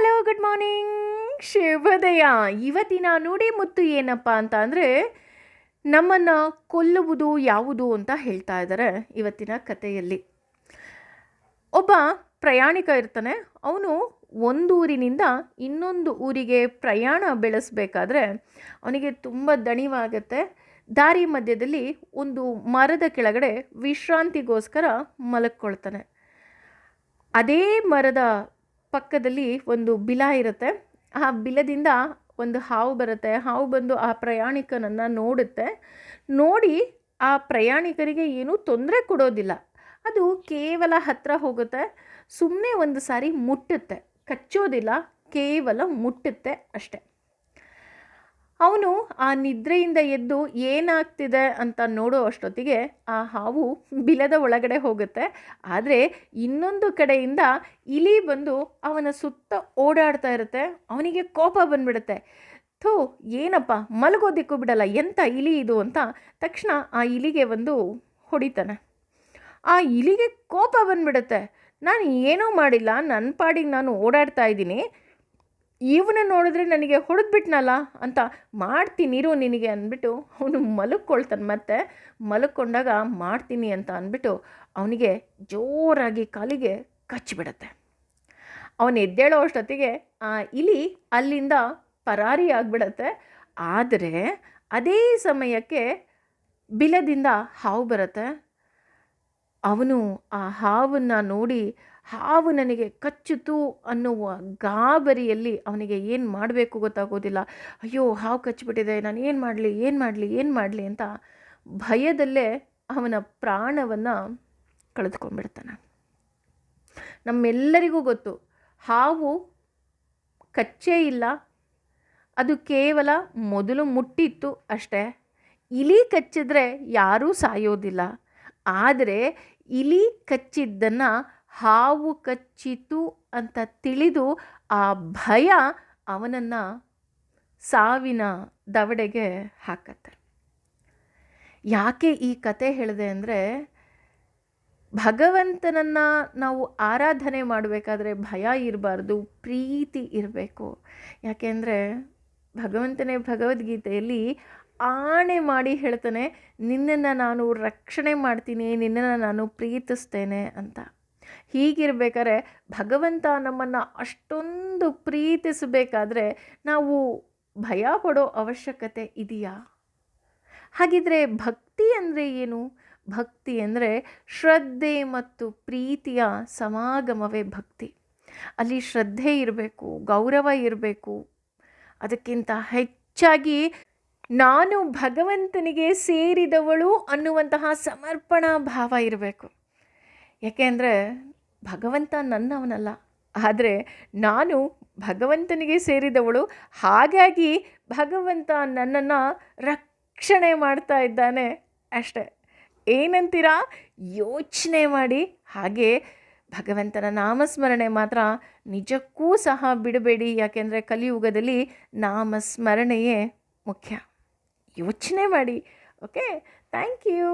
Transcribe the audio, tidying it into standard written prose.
Hello, good morning, ಶುಭೋದಯ. ಇವತ್ತಿನ ನುಡಿ ಮುತ್ತು ಏನಪ್ಪ ಅಂತ ಅಂದರೆ, ನಮ್ಮನ್ನು ಕೊಲ್ಲುವುದು ಯಾವುದು ಅಂತ ಹೇಳ್ತಾ ಇದ್ದಾರೆ ಇವತ್ತಿನ ಕಥೆಯಲ್ಲಿ. ಒಬ್ಬ ಪ್ರಯಾಣಿಕ ಇರ್ತಾನೆ. ಅವನು ಒಂದು ಊರಿನಿಂದ ಇನ್ನೊಂದು ಊರಿಗೆ ಪ್ರಯಾಣ ಬೆಳೆಸಬೇಕಾದ್ರೆ ಅವನಿಗೆ ತುಂಬ ದಣಿವಾಗತ್ತೆ. ದಾರಿ ಮಧ್ಯದಲ್ಲಿ ಒಂದು ಮರದ ಕೆಳಗಡೆ ವಿಶ್ರಾಂತಿಗೋಸ್ಕರ ಮಲಕ್ಕೊಳ್ತಾನೆ. ಅದೇ ಮರದ ಪಕ್ಕದಲ್ಲಿ ಒಂದು ಬಿಲ ಇರುತ್ತೆ. ಆ ಬಿಲದಿಂದ ಒಂದು ಹಾವು ಬರುತ್ತೆ. ಹಾವು ಬಂದು ಆ ಪ್ರಯಾಣಿಕನನ್ನು ನೋಡುತ್ತೆ. ನೋಡಿ ಆ ಪ್ರಯಾಣಿಕರಿಗೆ ಏನೂ ತೊಂದರೆ ಕೊಡೋದಿಲ್ಲ. ಅದು ಕೇವಲ ಹತ್ತಿರ ಹೋಗುತ್ತೆ, ಸುಮ್ಮನೆ ಒಂದು ಸಾರಿ ಮುಟ್ಟುತ್ತೆ, ಕಚ್ಚೋದಿಲ್ಲ, ಕೇವಲ ಮುಟ್ಟುತ್ತೆ ಅಷ್ಟೆ. ಅವನು ಆ ನಿದ್ರೆಯಿಂದ ಎದ್ದು ಏನಾಗ್ತಿದೆ ಅಂತ ನೋಡೋ ಅಷ್ಟೊತ್ತಿಗೆ ಆ ಹಾವು ಬಿಲದ ಒಳಗಡೆ ಹೋಗುತ್ತೆ. ಆದರೆ ಇನ್ನೊಂದು ಕಡೆಯಿಂದ ಇಲಿ ಬಂದು ಅವನ ಸುತ್ತ ಓಡಾಡ್ತಾ ಇರುತ್ತೆ. ಅವನಿಗೆ ಕೋಪ ಬಂದ್ಬಿಡುತ್ತೆ. ಥೂ, ಏನಪ್ಪ ಮಲಗೋದಿಕ್ಕೂ ಬಿಡಲ್ಲ, ಎಂಥ ಇಲಿ ಇದು ಅಂತ ತಕ್ಷಣ ಆ ಇಲಿಗೆ ಒಂದು ಹೊಡಿತಾನೆ. ಆ ಇಲಿಗೆ ಕೋಪ ಬಂದ್ಬಿಡುತ್ತೆ. ನಾನು ಏನೂ ಮಾಡಿಲ್ಲ, ನನ್ನ ಪಾಡಿಗೆ ನಾನು ಓಡಾಡ್ತಾ ಇದ್ದೀನಿ, ಇವನು ನೋಡಿದ್ರೆ ನನಗೆ ಹೊಡೆದ್ಬಿಟ್ನಲ್ಲ ಅಂತ ಮಾಡ್ತೀನಿರು ನಿನಗೆ ಅಂದ್ಬಿಟ್ಟು ಅವನು ಮಲಕ್ಕೊಳ್ತಾನೆ. ಮತ್ತೆ ಮಲಕ್ಕೊಂಡಾಗ ಮಾಡ್ತೀನಿ ಅಂತ ಅಂದ್ಬಿಟ್ಟು ಅವನಿಗೆ ಜೋರಾಗಿ ಕಾಲಿಗೆ ಕಚ್ಚಿಬಿಡತ್ತೆ. ಅವನು ಎದ್ದೇಳೋ ಅಷ್ಟೊತ್ತಿಗೆ ಆ ಇಲಿ ಅಲ್ಲಿಂದ ಪರಾರಿ ಆಗಿಬಿಡತ್ತೆ. ಆದರೆ ಅದೇ ಸಮಯಕ್ಕೆ ಬಿಲದಿಂದ ಹಾವು ಬರುತ್ತೆ. ಅವನು ಆ ಹಾವನ್ನು ನೋಡಿ, ಹಾವು ನನಗೆ ಕಚ್ಚಿತು ಅನ್ನುವ ಗಾಬರಿಯಲ್ಲಿ ಅವನಿಗೆ ಏನು ಮಾಡಬೇಕು ಗೊತ್ತಾಗೋದಿಲ್ಲ. ಅಯ್ಯೋ, ಹಾವು ಕಚ್ಚಿಬಿಟ್ಟಿದೆ, ನಾನು ಏನು ಮಾಡಲಿ ಅಂತ ಭಯದಲ್ಲೇ ಅವನ ಪ್ರಾಣವನ್ನು ಕಳೆದುಕೊಂಡ್ಬಿಡ್ತಾನೆ. ನಮ್ಮೆಲ್ಲರಿಗೂ ಗೊತ್ತು, ಹಾವು ಕಚ್ಚೇ ಇಲ್ಲ, ಅದು ಕೇವಲ ಮೊದಲು ಮುಟ್ಟಿತ್ತು ಅಷ್ಟೇ. ಇಲಿ ಕಚ್ಚಿದ್ರೆ ಯಾರೂ ಸಾಯೋದಿಲ್ಲ. ಆದರೆ ಇಲಿ ಕಚ್ಚಿದ್ದನ್ನು ಹಾವು ಕಚ್ಚಿತು ಅಂತ ತಿಳಿದು ಆ ಭಯ ಅವನನ್ನು ಸಾವಿನ ದವಡೆಗೆ ಹಾಕತ್ತೆ. ಯಾಕೆ ಈ ಕತೆ ಹೇಳಿದೆ ಅಂದರೆ, ಭಗವಂತನನ್ನು ನಾವು ಆರಾಧನೆ ಮಾಡಬೇಕಾದ್ರೆ ಭಯ ಇರಬಾರ್ದು, ಪ್ರೀತಿ ಇರಬೇಕು. ಯಾಕೆಂದರೆ ಭಗವಂತನೇ ಭಗವದ್ಗೀತೆಯಲ್ಲಿ ಆಣೆ ಮಾಡಿ ಹೇಳ್ತಾನೆ, ನಿನ್ನನ್ನು ನಾನು ರಕ್ಷಣೆ ಮಾಡ್ತೀನಿ, ನಿನ್ನನ್ನು ನಾನು ಪ್ರೀತಿಸ್ತೇನೆ ಅಂತ. ಹೀಗಿರಬೇಕಾದ್ರೆ ಭಗವಂತ ನಮ್ಮನ್ನು ಅಷ್ಟೊಂದು ಪ್ರೀತಿಸಬೇಕಾದ್ರೆ ನಾವು ಭಯ ಪಡೋ ಅವಶ್ಯಕತೆ ಇದೆಯಾ? ಹಾಗಿದ್ರೆ ಭಕ್ತಿ ಅಂದರೆ ಏನು? ಭಕ್ತಿ ಅಂದರೆ ಶ್ರದ್ಧೆ ಮತ್ತು ಪ್ರೀತಿಯ ಸಮಾಗಮವೇ ಭಕ್ತಿ. ಅಲ್ಲಿ ಶ್ರದ್ಧೆ ಇರಬೇಕು, ಗೌರವ ಇರಬೇಕು, ಅದಕ್ಕಿಂತ ಹೆಚ್ಚಾಗಿ ನಾನು ಭಗವಂತನಿಗೆ ಸೇರಿದವಳು ಅನ್ನುವಂತಹ ಸಮರ್ಪಣಾ ಭಾವ ಇರಬೇಕು. ಯಾಕೆಂದರೆ ಭಗವಂತ ನನ್ನವನಲ್ಲ, ಆದರೆ ನಾನು ಭಗವಂತನಿಗೆ ಸೇರಿದವಳು. ಹಾಗಾಗಿ ಭಗವಂತ ನನ್ನನ್ನು ರಕ್ಷಣೆ ಮಾಡ್ತಾ ಇದ್ದಾನೆ ಅಷ್ಟೆ. ಏನಂತೀರಾ? ಯೋಚನೆ ಮಾಡಿ. ಹಾಗೆ ಭಗವಂತನ ನಾಮಸ್ಮರಣೆ ಮಾತ್ರ ನಿಜಕ್ಕೂ ಸಹ ಬಿಡಬೇಡಿ. ಯಾಕೆಂದರೆ ಕಲಿಯುಗದಲ್ಲಿ ನಾಮಸ್ಮರಣೆಯೇ ಮುಖ್ಯ. ಯೋಚನೆ ಮಾಡಿ. Okay, thank you.